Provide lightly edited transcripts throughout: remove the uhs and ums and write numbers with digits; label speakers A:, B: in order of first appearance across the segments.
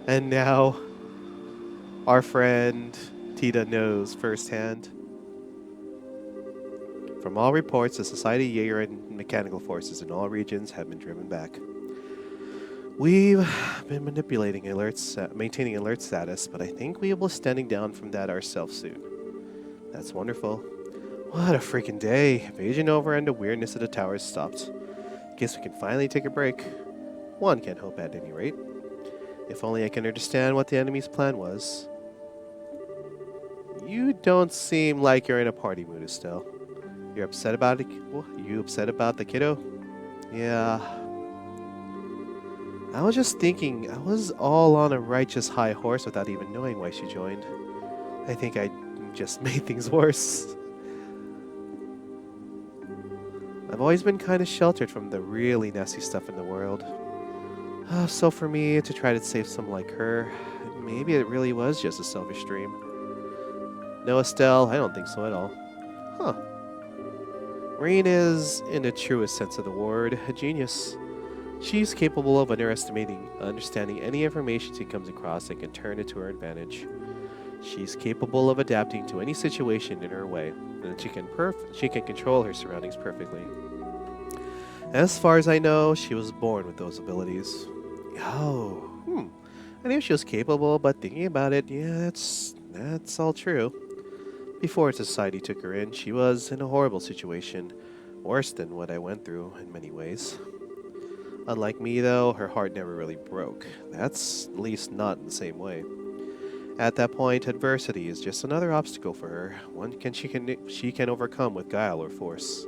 A: And now our friend Tita knows firsthand. From all reports, the Society Jaeger and mechanical forces in all regions have been driven back. We've been maintaining alert status, but I think we will be standing down from that ourselves soon. That's wonderful. What a freaking day. Invasion over and the weirdness of the towers stopped. Guess we can finally take a break. One can hope at any rate. If only I can understand what the enemy's plan was. You don't seem like you're in a party mood, Estelle. You're upset about it? You upset about the kiddo? Yeah. I was just thinking, I was all on a righteous high horse without even knowing why she joined. I think I just made things worse. I've always been kind of sheltered from the really nasty stuff in the world. So for me to try to save someone like her, maybe it really was just a selfish dream. No, Estelle, I don't think so at all. Huh. Rain is, in the truest sense of the word, a genius. She's capable of understanding any information she comes across and can turn it to her advantage. She's capable of adapting to any situation in her way, and she can control her surroundings perfectly. As far as I know, she was born with those abilities. Oh, I knew she was capable, but thinking about it, yeah, that's all true. Before society took her in, she was in a horrible situation, worse than what I went through in many ways. Unlike me, though, her heart never really broke. That's at least not in the same way. At that point, adversity is just another obstacle for her, she can overcome with guile or force.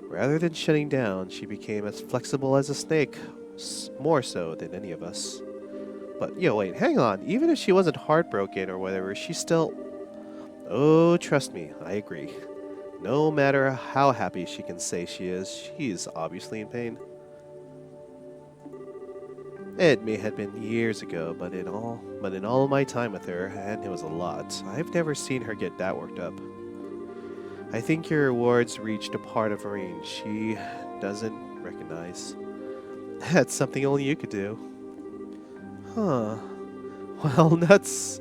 A: Rather than shutting down, she became as flexible as a snake, more so than any of us. But, wait, hang on. Even if she wasn't heartbroken or whatever, she still... Oh, trust me, I agree. No matter how happy she can say she is, she's obviously in pain. It may have been years ago, but in all my time with her, and it was a lot, I've never seen her get that worked up. I think your words reached a part of Marine she doesn't recognize. That's something only you could do. Huh. Well, that's...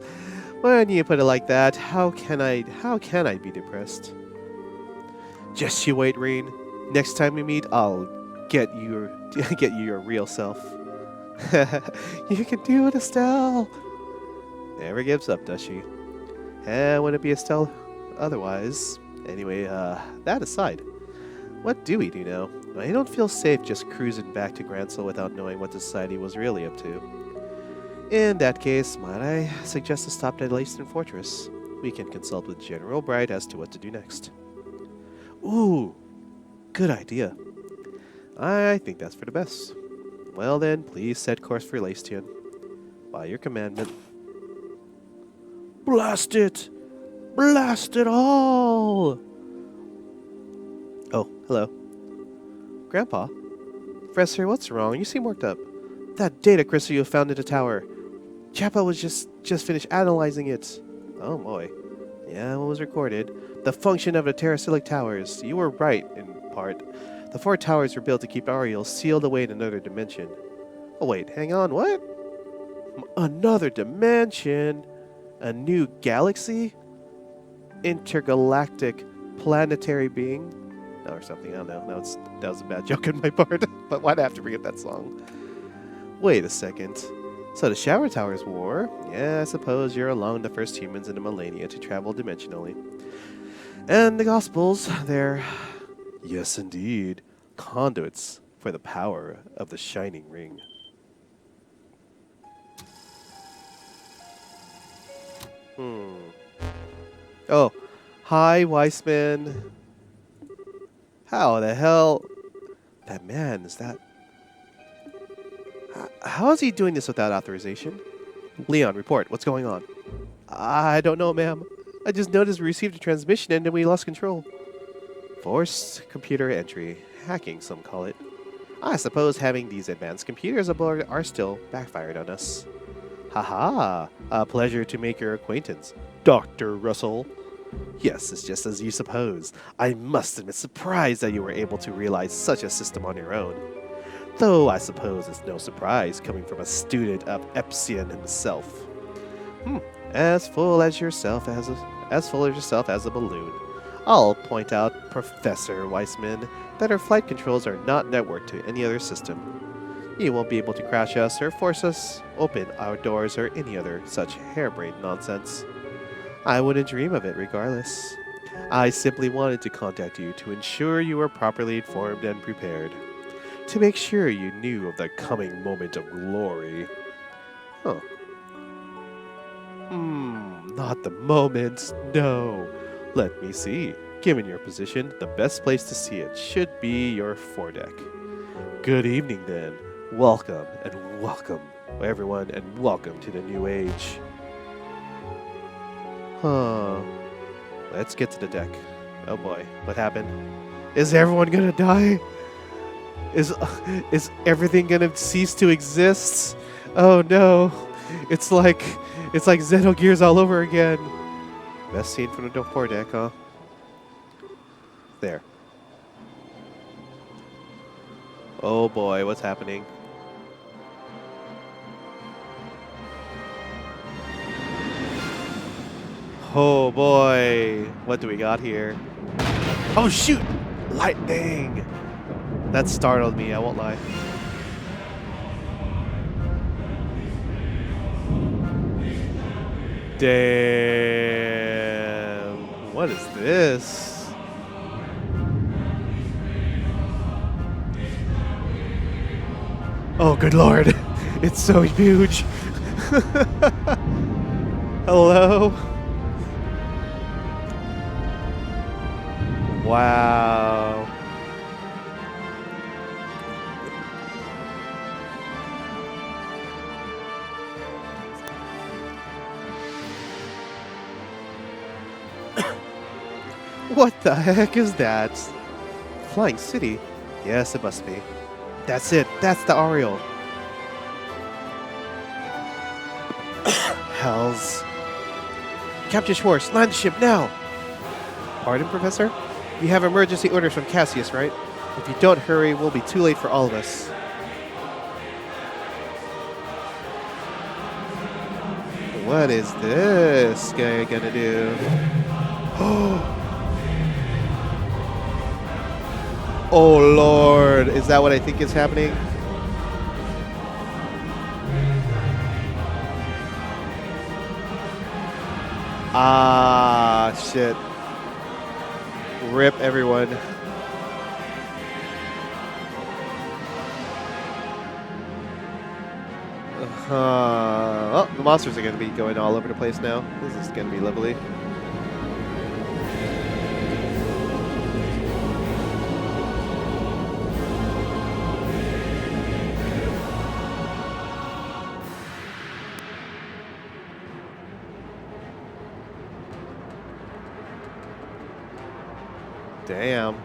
A: When you put it like that, how can I be depressed? Just you wait, Reen. Next time we meet, I'll get you your real self. You can do it, Estelle. Never gives up, does she? Wouldn't be Estelle otherwise. Anyway, that aside, what do we do now? I don't feel safe just cruising back to Gransel without knowing what the society was really up to. In that case, might I suggest a stop at Leyston Fortress? We can consult with General Bright as to what to do next. Ooh, good idea. I think that's for the best. Well then, please set course for Leyston. By your commandment. Blast it! Blast it all! Oh, hello. Grandpa? Professor, what's wrong? You seem worked up. That data crystal you found in the tower. Chappa was just finished analyzing it. Oh boy. Yeah, what was recorded? The function of the terrasilic towers. You were right, in part. The 4 towers were built to keep Ariel sealed away in another dimension. Oh wait, hang on, what? Another dimension? A new galaxy? Intergalactic planetary being? No, or something, I don't know. That was a bad joke on my part. But why'd I have to bring up that song? Wait a second. So the Shower Towers War? Yeah, I suppose you're alone the first humans in the millennia to travel dimensionally. And the Gospels, they're... Yes, indeed. Conduits for the power of the Shining Ring. Oh, hi, Weissman. How the hell... That man, is that... How is he doing this without authorization? Leon, report. What's going on? I don't know, ma'am. I just noticed we received a transmission and then we lost control. Forced computer entry. Hacking, some call it. I suppose having these advanced computers aboard are still backfired on us. Haha. A pleasure to make your acquaintance, Dr. Russell. Yes, it's just as you suppose. I must admit, surprised that you were able to realize such a system on your own. Though I suppose it's no surprise coming from a student of Epsilon himself. Hmm, as full as yourself as a balloon. I'll point out, Professor Weissman, that our flight controls are not networked to any other system. You won't be able to crash us or force us open our doors or any other such harebrained nonsense. I wouldn't dream of it regardless. I simply wanted to contact you to ensure you were properly informed and prepared. To make sure you knew of the coming moment of glory. Huh. Not the moment, no. Let me see. Given your position, the best place to see it should be your foredeck. Good evening then. Welcome, everyone, and welcome to the new age. Huh. Let's get to the deck. Oh boy, what happened? Is everyone gonna die? Is everything gonna cease to exist? Oh no. It's like Xenogears all over again. Best scene from the foredeck, huh? There. Oh boy, what's happening? Oh boy, what do we got here? Oh shoot! Lightning! That startled me, I won't lie. Damn! What is this? Oh good lord! It's so huge! Hello? Wow. What the heck is that? Flying City? Yes, it must be. That's it. That's the Ariel. Hells. Captain Schwartz, land the ship now! Pardon, Professor? You have emergency orders from Cassius, right? If you don't hurry, we'll be too late for all of us. What is this guy gonna do? Oh lord, is that what I think is happening? Ah, shit. Rip everyone. Oh, the monsters are going to be going all over the place now. This is going to be lovely. Damn.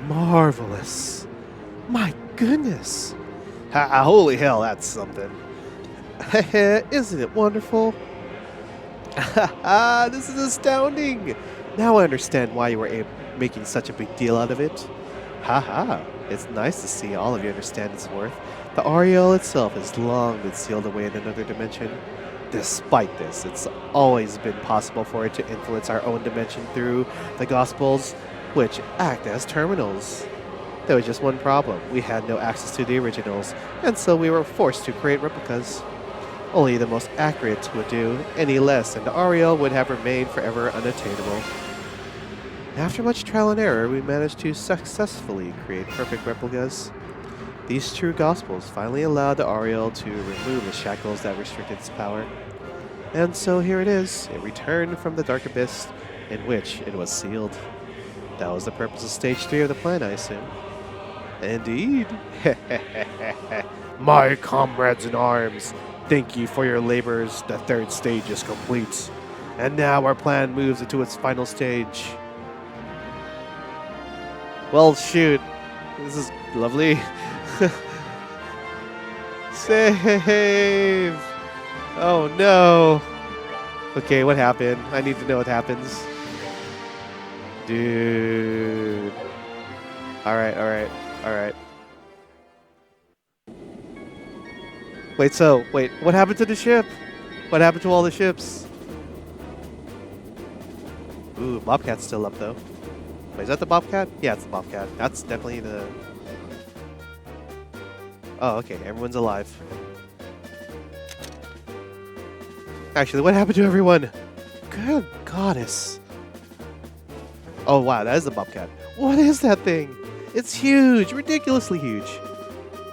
A: Marvelous. My goodness. Holy hell, that's something. Isn't it wonderful? This is astounding. Now I understand why you were making such a big deal out of it. Haha, it's nice to see all of you understand its worth. The Ariel itself has long been sealed away in another dimension. Despite this, it's always been possible for it to influence our own dimension through the Gospels, which act as terminals. There was just one problem. We had no access to the originals, and so we were forced to create replicas. Only the most accurate would do, any less, and the Ariel would have remained forever unattainable. After much trial and error, we managed to successfully create perfect replicas. These true Gospels finally allowed the Ariel to remove the shackles that restricted its power. And so here it is. It returned from the Dark Abyss, in which it was sealed. That was the purpose of Stage 3 of the plan, I assume. Indeed. My comrades in arms, thank you for your labors. The third stage is complete. And now our plan moves into its final stage. Well, shoot. This is lovely. Save! Oh no! Okay, what happened? I need to know what happens. Dude. Alright, alright, alright. Wait, what happened to the ship? What happened to all the ships? Ooh, Bobcat's still up though. Wait, is that the Bobcat? Yeah, it's the Bobcat. That's definitely the... Oh, okay, everyone's alive. Actually, what happened to everyone? Good goddess. Oh wow, that is the Bobcat. What is that thing? It's huge, ridiculously huge.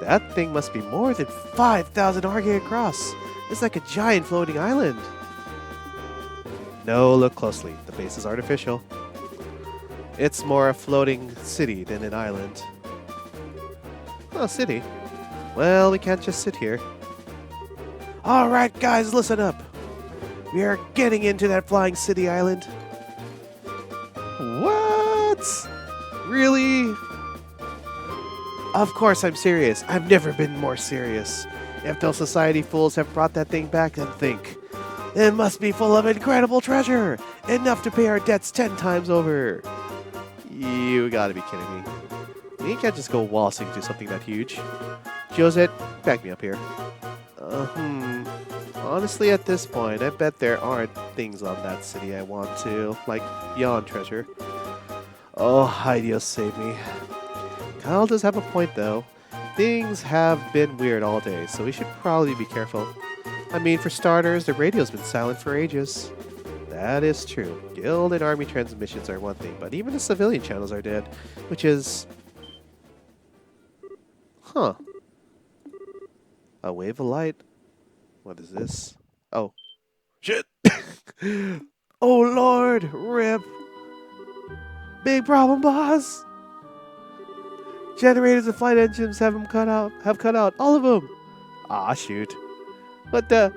A: That thing must be more than 5,000 Argay across. It's like a giant floating island. No, look closely. The base is artificial. It's more a floating city than an island. Oh, city. Well, we can't just sit here. Alright guys, listen up. We are getting into that flying city island. What? Really? Of course I'm serious. I've never been more serious. If those society fools have brought that thing back, then think. It must be full of incredible treasure. Enough to pay our debts 10 times over. You gotta be kidding me. You can't just go waltzing to something that huge. Josette, back me up here. Honestly, at this point, I bet there aren't things on that city I want to, like beyond treasure. Oh, Dios save me. Kyle does have a point, though. Things have been weird all day, so we should probably be careful. I mean, for starters, the radio's been silent for ages. That is true. Guild and army transmissions are one thing, but even the civilian channels are dead, which is... Huh. A wave of light. What is this? Oh. Shit! Oh lord! RIP! Big problem, boss! Generators and flight engines have cut out. All of them! Ah, shoot. What the?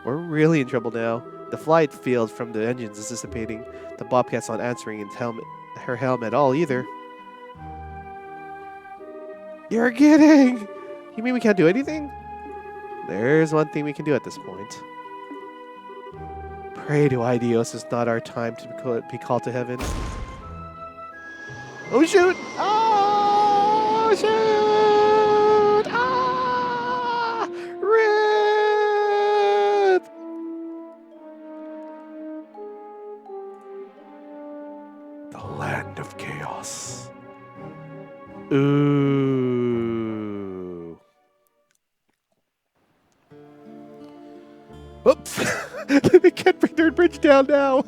A: We're really in trouble now. The flight field from the engines is dissipating. The Bobcat's not answering her helm at all either. You're kidding! You mean we can't do anything? There's one thing we can do at this point. Pray to Idios it's not our time to be called to heaven. Oh shoot! Oh shoot! Ah! RIP! The land of chaos. Ooh. Oops! They can't bring their bridge down now.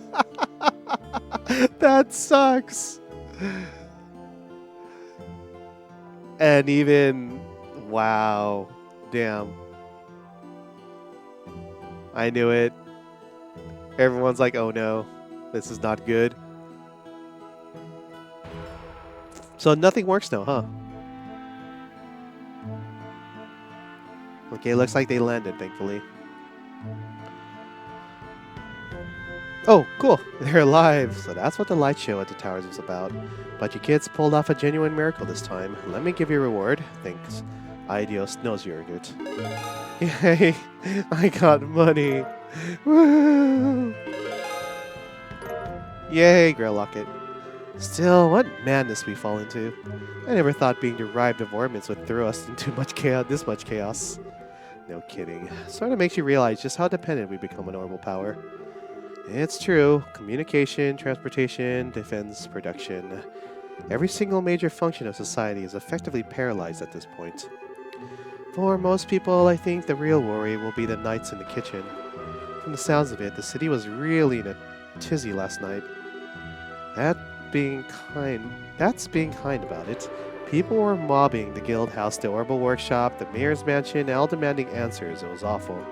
A: That sucks. And even, wow, damn. I knew it. Everyone's like, oh no, this is not good. So nothing works now, huh? Okay, looks like they landed, thankfully. Oh, cool. They're alive. So that's what the light show at the towers was about. But you kids pulled off a genuine miracle this time. Let me give you a reward. Thanks. Idios knows you're good. Yay! I got money. Woo! Yay, Grail Locket. Still, what madness we fall into. I never thought being deprived of ornaments would throw us into this much chaos. No kidding. Sort of makes you realize just how dependent we become on orbital power. It's true. Communication, transportation, defense, production. Every single major function of society is effectively paralyzed at this point. For most people, I think the real worry will be the nights in the kitchen. From the sounds of it, the city was really in a tizzy last night. That's being kind about it. People were mobbing the guild house, the orbital workshop, the mayor's mansion, all demanding answers. It was awful.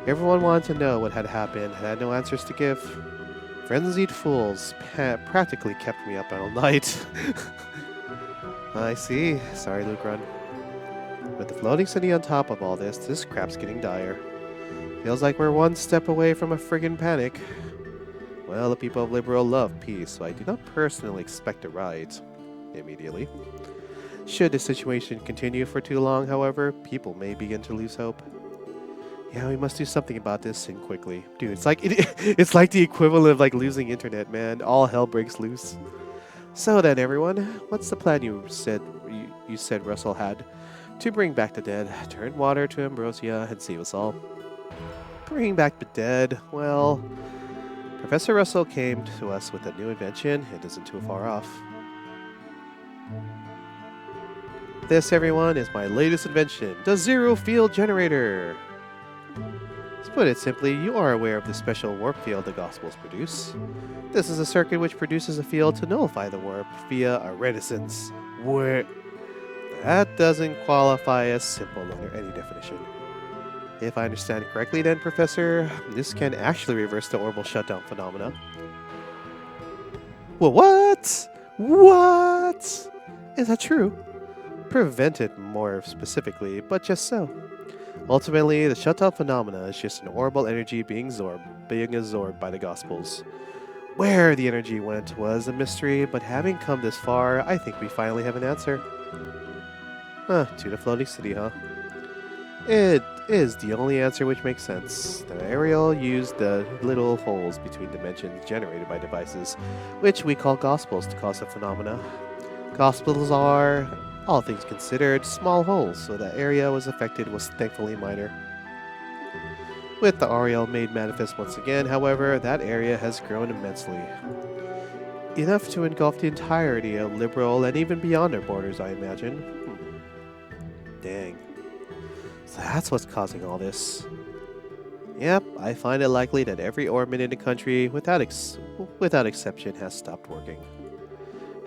A: Everyone wanted to know what had happened, had no answers to give. Frenzied fools practically kept me up all night. I see. Sorry, Lucron. With the floating city on top of all this crap's getting dire. Feels like we're one step away from a friggin' panic. Well, the people of Liberal love peace, so I do not personally expect a riot immediately. Should the situation continue for too long, however, people may begin to lose hope. Yeah, we must do something about this and quickly. Dude, it's like it's like the equivalent of like losing internet, man. All hell breaks loose. So then, everyone, what's the plan you said you said Russell had to bring back the dead, turn water to ambrosia, and save us all. Bring back the dead? Well, Professor Russell came to us with a new invention. It isn't too far off. This, everyone, is my latest invention, the Zero Field Generator. To put it simply, you are aware of the special warp field the Gospels produce. This is a circuit which produces a field to nullify the warp via a reticence. That doesn't qualify as simple under any definition. If I understand correctly then, Professor, this can actually reverse the orbital shutdown phenomena. Well, what? What? Is that true? Prevent it more specifically, but just so. Ultimately, the shutdown phenomena is just an orbital energy being absorbed by the Gospels. Where the energy went was a mystery, but having come this far, I think we finally have an answer. To the floating city, huh? It is the only answer which makes sense. The Ariel used the little holes between dimensions generated by devices, which we call Gospels, to cause the phenomena. Gospels are, all things considered, small holes, so the area was affected was thankfully minor. With the Ariel made manifest once again, however, that area has grown immensely. Enough to engulf the entirety of Liberal and even beyond their borders, I imagine. Dang. So that's what's causing all this. Yep, I find it likely that every orbit in the country, without exception, has stopped working.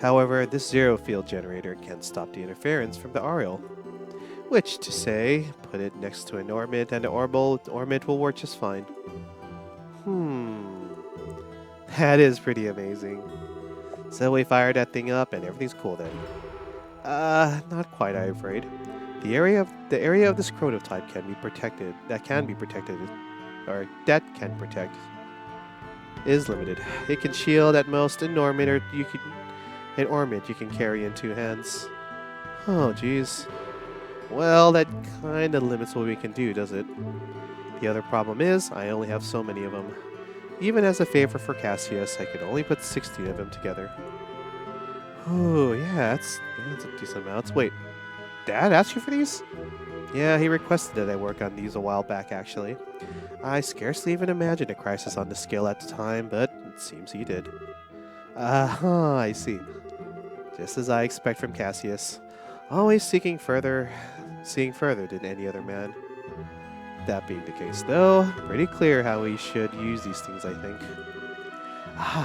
A: However, this zero field generator can stop the interference from the Ariel. Which to say, put it next to an orbit and the orbit will work just fine. That is pretty amazing. So we fire that thing up and everything's cool then. Not quite, I'm afraid. The area of this chronotype can protect, is limited. It can shield at most an orbit you can carry in two hands. Oh, geez. Well, that kinda limits what we can do, does it? The other problem is, I only have so many of them. Even as a favor for Cassius, I could only put 16 of them together. Oh, yeah, that's a decent amount. Wait, Dad asked you for these? Yeah, he requested that I work on these a while back, actually. I scarcely even imagined a crisis on this scale at the time, but it seems he did. I see. Just as I expect from Cassius. Always seeing further than any other man. That being the case, though, pretty clear how we should use these things, I think.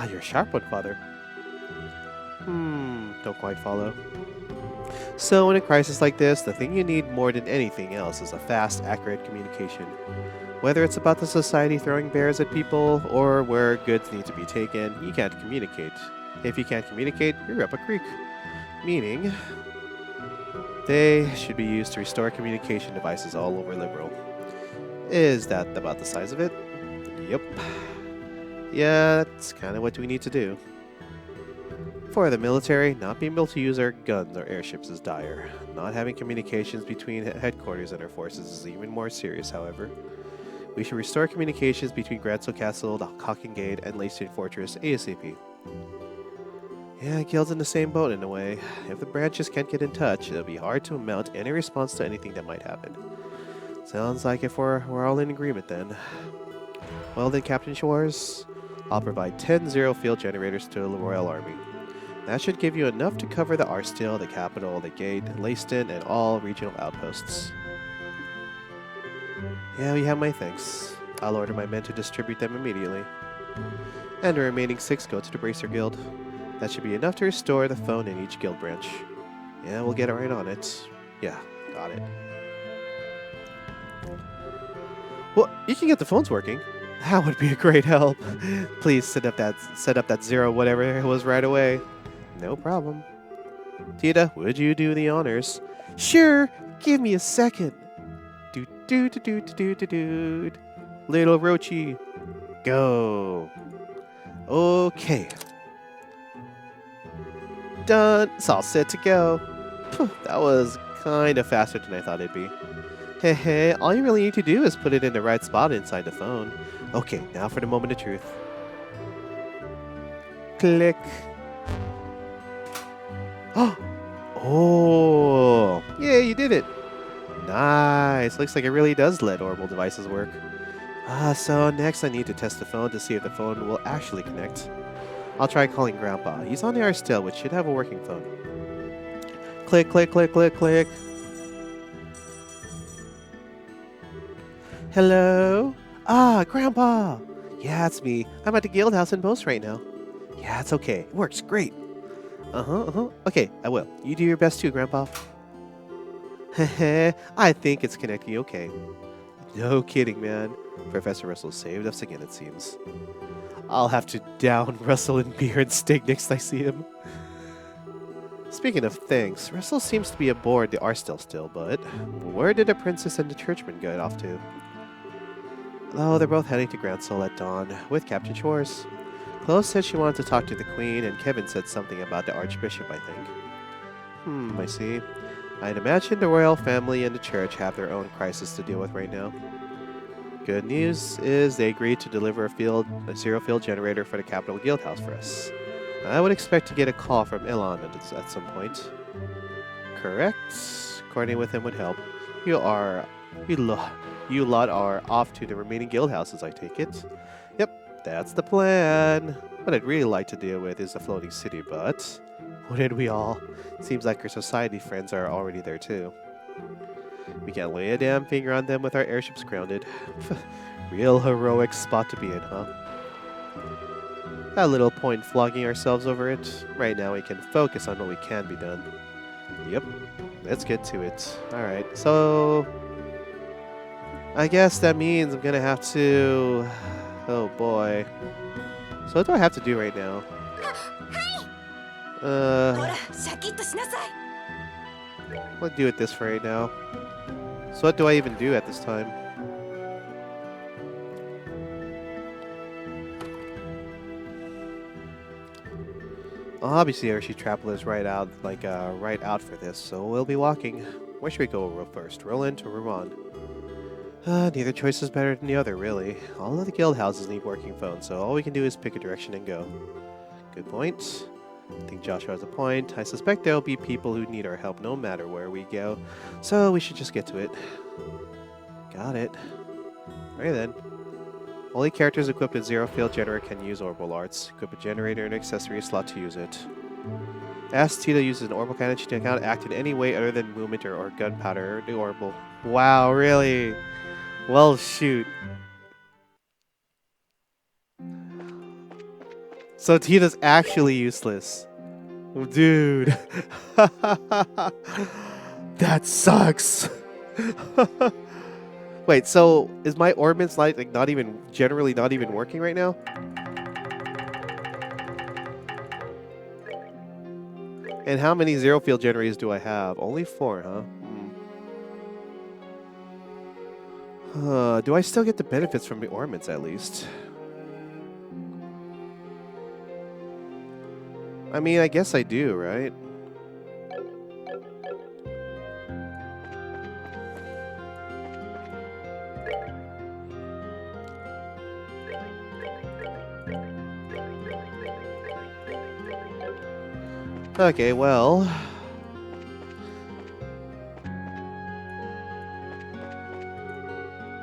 A: You're a sharp one, Father. Don't quite follow. So in a crisis like this, the thing you need more than anything else is a fast, accurate communication. Whether it's about the society throwing bears at people, or where goods need to be taken, you can't communicate. If you can't communicate, you're up a creek. Meaning, they should be used to restore communication devices all over Liberal. Is that about the size of it? Yep. Yeah, that's kind of what we need to do. For the military, not being able to use our guns or airships is dire. Not having communications between headquarters and our forces is even more serious, however. We should restore communications between Granso Castle, the Hawking Gate, and Lacey Fortress ASAP. Yeah, Guild's in the same boat in a way. If the branches can't get in touch, it'll be hard to mount any response to anything that might happen. Sounds like if we're all in agreement then. Well then, Captain Shores, I'll provide 10 zero-field generators to the Royal Army. That should give you enough to cover the Arsteel, the Capital, the Gate, Leyston, and all regional outposts. Yeah, you have my thanks. I'll order my men to distribute them immediately. And the remaining 6 go to the Bracer Guild. That should be enough to restore the phone in each guild branch. Yeah, we'll get right on it. Yeah, got it. Well, you can get the phones working. That would be a great help. Please set up that zero whatever it was right away. No problem. Tita, would you do the honors? Sure, give me a second. Doot. Little Roachy, go. Okay. Done. It's all set to go. That was kind of faster than I thought it'd be. Hey, all you really need to do is put it in the right spot inside the phone. Okay, now for the moment of truth. Click. Oh, yeah, you did it. Nice. Looks like it really does let orbital devices work. So next I need to test the phone to see if the phone will actually connect. I'll try calling Grandpa. He's on the air still, which should have a working phone. Click, click, click, click, click. Hello? Ah, Grandpa! Yeah, it's me. I'm at the guild house in Most right now. Yeah, it's okay. It works great. Okay, I will. You do your best too, Grandpa. Heh, I think it's connecting okay. No kidding, man. Professor Russell saved us again, it seems. I'll have to down Russell in beer and steak next I see him. Speaking of things, Russell seems to be aboard the Arstel still, but where did the princess and the churchman get off to? Oh, they're both heading to Grand Sol at dawn with Captain Chores. Chloe said she wanted to talk to the Queen, and Kevin said something about the Archbishop, I think. I see. I'd imagine the royal family and the church have their own crisis to deal with right now. Good news is they agreed to deliver a zero field generator for the Capital Guild House for us. I would expect to get a call from Elon at some point. Correct? Coordinating with him would help. You lot are off to the remaining guild houses, I take it? Yep, that's the plan. What I'd really like to deal with is the floating city, but wouldn't we all? Seems like our society friends are already there too. We can't lay a damn finger on them with our airships grounded. Real heroic spot to be in, huh? A little point flogging ourselves over it. Right now we can focus on what we can be done. Yep, let's get to it. Alright, so I guess that means I'm gonna have to... Oh boy. So what do I have to do right now? What do with this for right now? So what do I even do at this time? Well, obviously Hershey Trapple is right out for this, so we'll be walking. Where should we go first? Roll in to Rouen. Neither choice is better than the other, really. All of the guild houses need working phones, so all we can do is pick a direction and go. Good point. I think Joshua has a point. I suspect there will be people who need our help no matter where we go, so we should just get to it. Got it. Alright then. Only characters equipped with zero field generator can use orbital arts. Equip a generator and accessory slot to use it. Ask Tito uses an orbital cannon to cannot act in any way other than movement or gunpowder or the orbital. Wow, really? Well, shoot. So Tito's actually useless. Dude. That sucks. Wait, so is my orbit's light like not even working right now? And how many zero field generators do I have? Only 4, huh? Do I still get the benefits from the ornaments at least? I mean, I guess I do, right? Okay, well...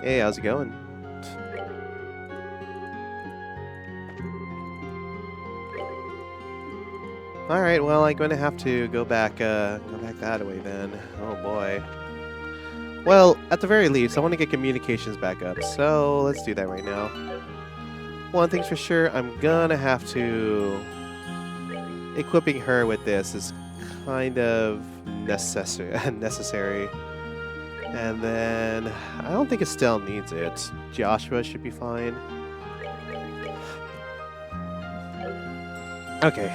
A: Hey, how's it going? Alright, well, I'm going to have to go back that way then. Oh boy. Well, at the very least, I want to get communications back up, so let's do that right now. One thing's for sure, I'm gonna have to... Equipping her with this is kind of necessary. And then, I don't think Estelle needs it. Joshua should be fine. Okay.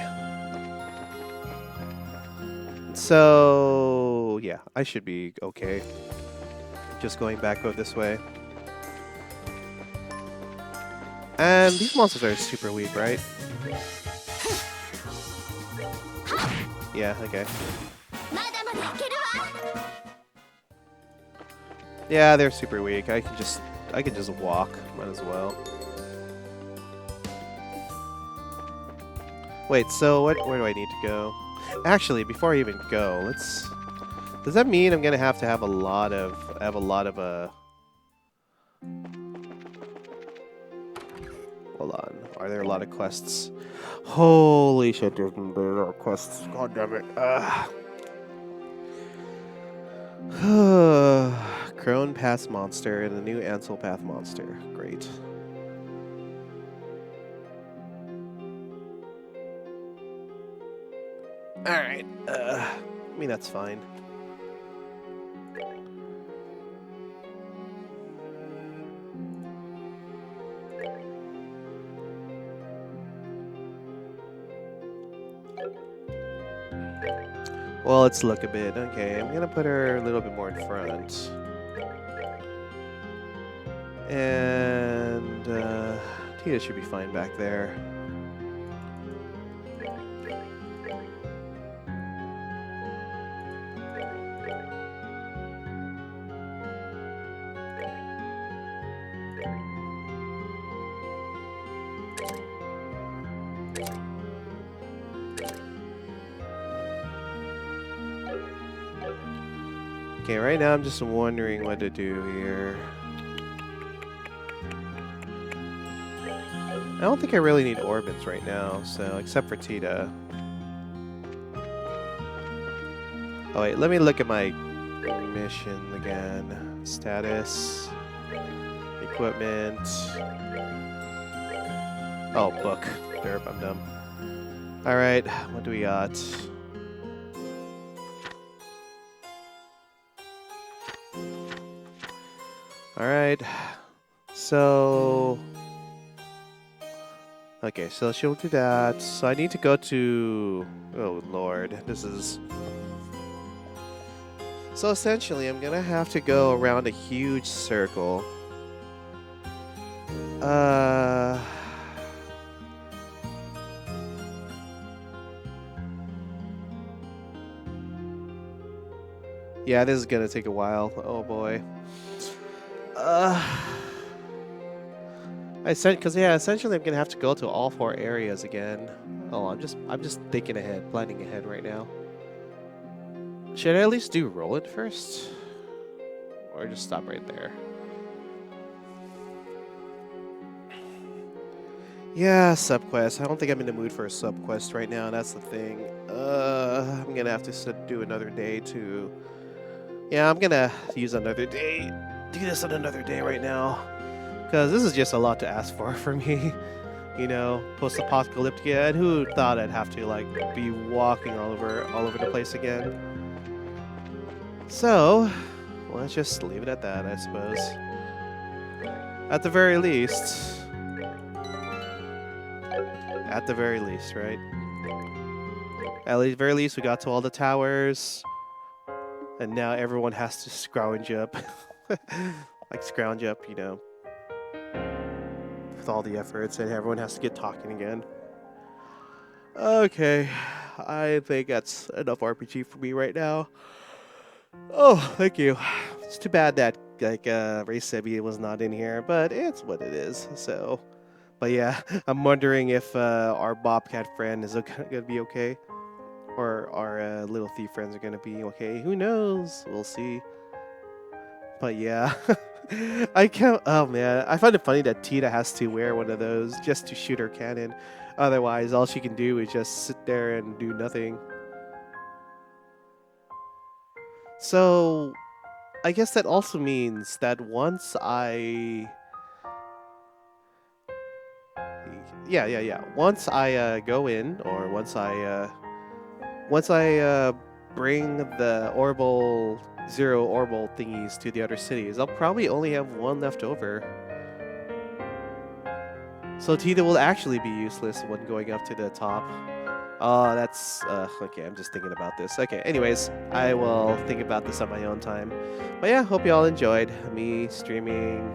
A: So, yeah, I should be okay. Just going back over this way. And these monsters are super weak, right? Yeah, okay. Yeah, they're super weak. I can just walk. Might as well. Wait, so where do I need to go? Actually, before I even go, let's... Does that mean I'm gonna have to have a lot of... Hold on. Are there a lot of quests? Holy shit, there are quests. God damn it. Crone Pass Monster and the new Ansel Path Monster. Great. Alright. I mean, that's fine. Well, let's look a bit. Okay, I'm gonna put her a little bit more in front. And Tia should be fine back there. Okay, right now I'm just wondering what to do here. I don't think I really need orbits right now, so except for Tita. Oh wait, let me look at my mission again. Status, equipment. Oh, book. Derp, I'm dumb. Alright, what do we got? Alright, so... Okay, so she'll do that. So I need to go to... Oh lord, this is... So essentially, I'm gonna have to go around a huge circle. Yeah, this is gonna take a while. Oh boy. Essentially I'm gonna have to go to all 4 areas again. Oh, I'm just thinking ahead, planning ahead right now. Should I at least do Roland first? Or just stop right there? Yeah, subquest. I don't think I'm in the mood for a subquest right now, that's the thing. I'm gonna have to do another day to... Yeah, I'm gonna use another day. Do this on another day right now. Because this is just a lot to ask for me. You know, post-apocalyptic, and who thought I'd have to, like, be walking all over the place again? So, let's just leave it at that, I suppose. At the very least. At the very least, right? At the very least, we got to all the towers. And now everyone has to scrounge up. Like, scrounge up, you know. With all the efforts, and everyone has to get talking again. Okay. I think that's enough RPG for me right now. Oh, thank you. It's too bad that, like, Ray Sebi was not in here, but it's what it is, so... But yeah, I'm wondering if our Bobcat friend is gonna be okay. Or our little thief friends are gonna be okay. Who knows? We'll see. But yeah. I can't... Oh man, I find it funny that Tita has to wear one of those just to shoot her cannon. Otherwise, all she can do is just sit there and do nothing. So, I guess that also means that once I... Once I go in, or once I bring the zero orbital thingies to the other cities, I'll probably only have one left over. So Tita will actually be useless when going up to the top. Oh, that's... okay, I'm just thinking about this. Okay, anyways, I will think about this on my own time. But yeah, hope you all enjoyed me streaming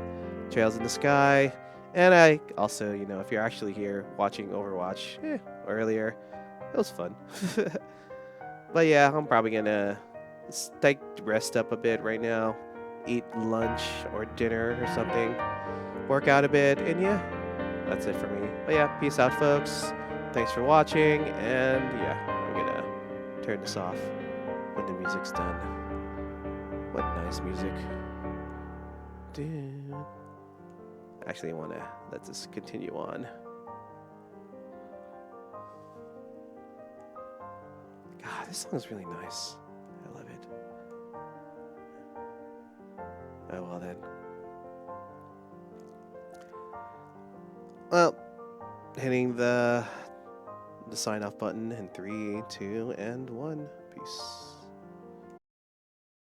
A: Trails in the Sky. And I also, you know, if you're actually here watching Overwatch earlier, it was fun. But yeah, I'm probably gonna rest up a bit right now, eat lunch or dinner or something, work out a bit, and yeah, that's it for me. But yeah, peace out, folks. Thanks for watching, and yeah, I'm gonna turn this off when the music's done. What nice music. Dude. Actually, I want to let this continue on. God, this song is really nice. I love it. Oh, well then. Well, hitting the sign off button in 3, 2, and 1. Peace.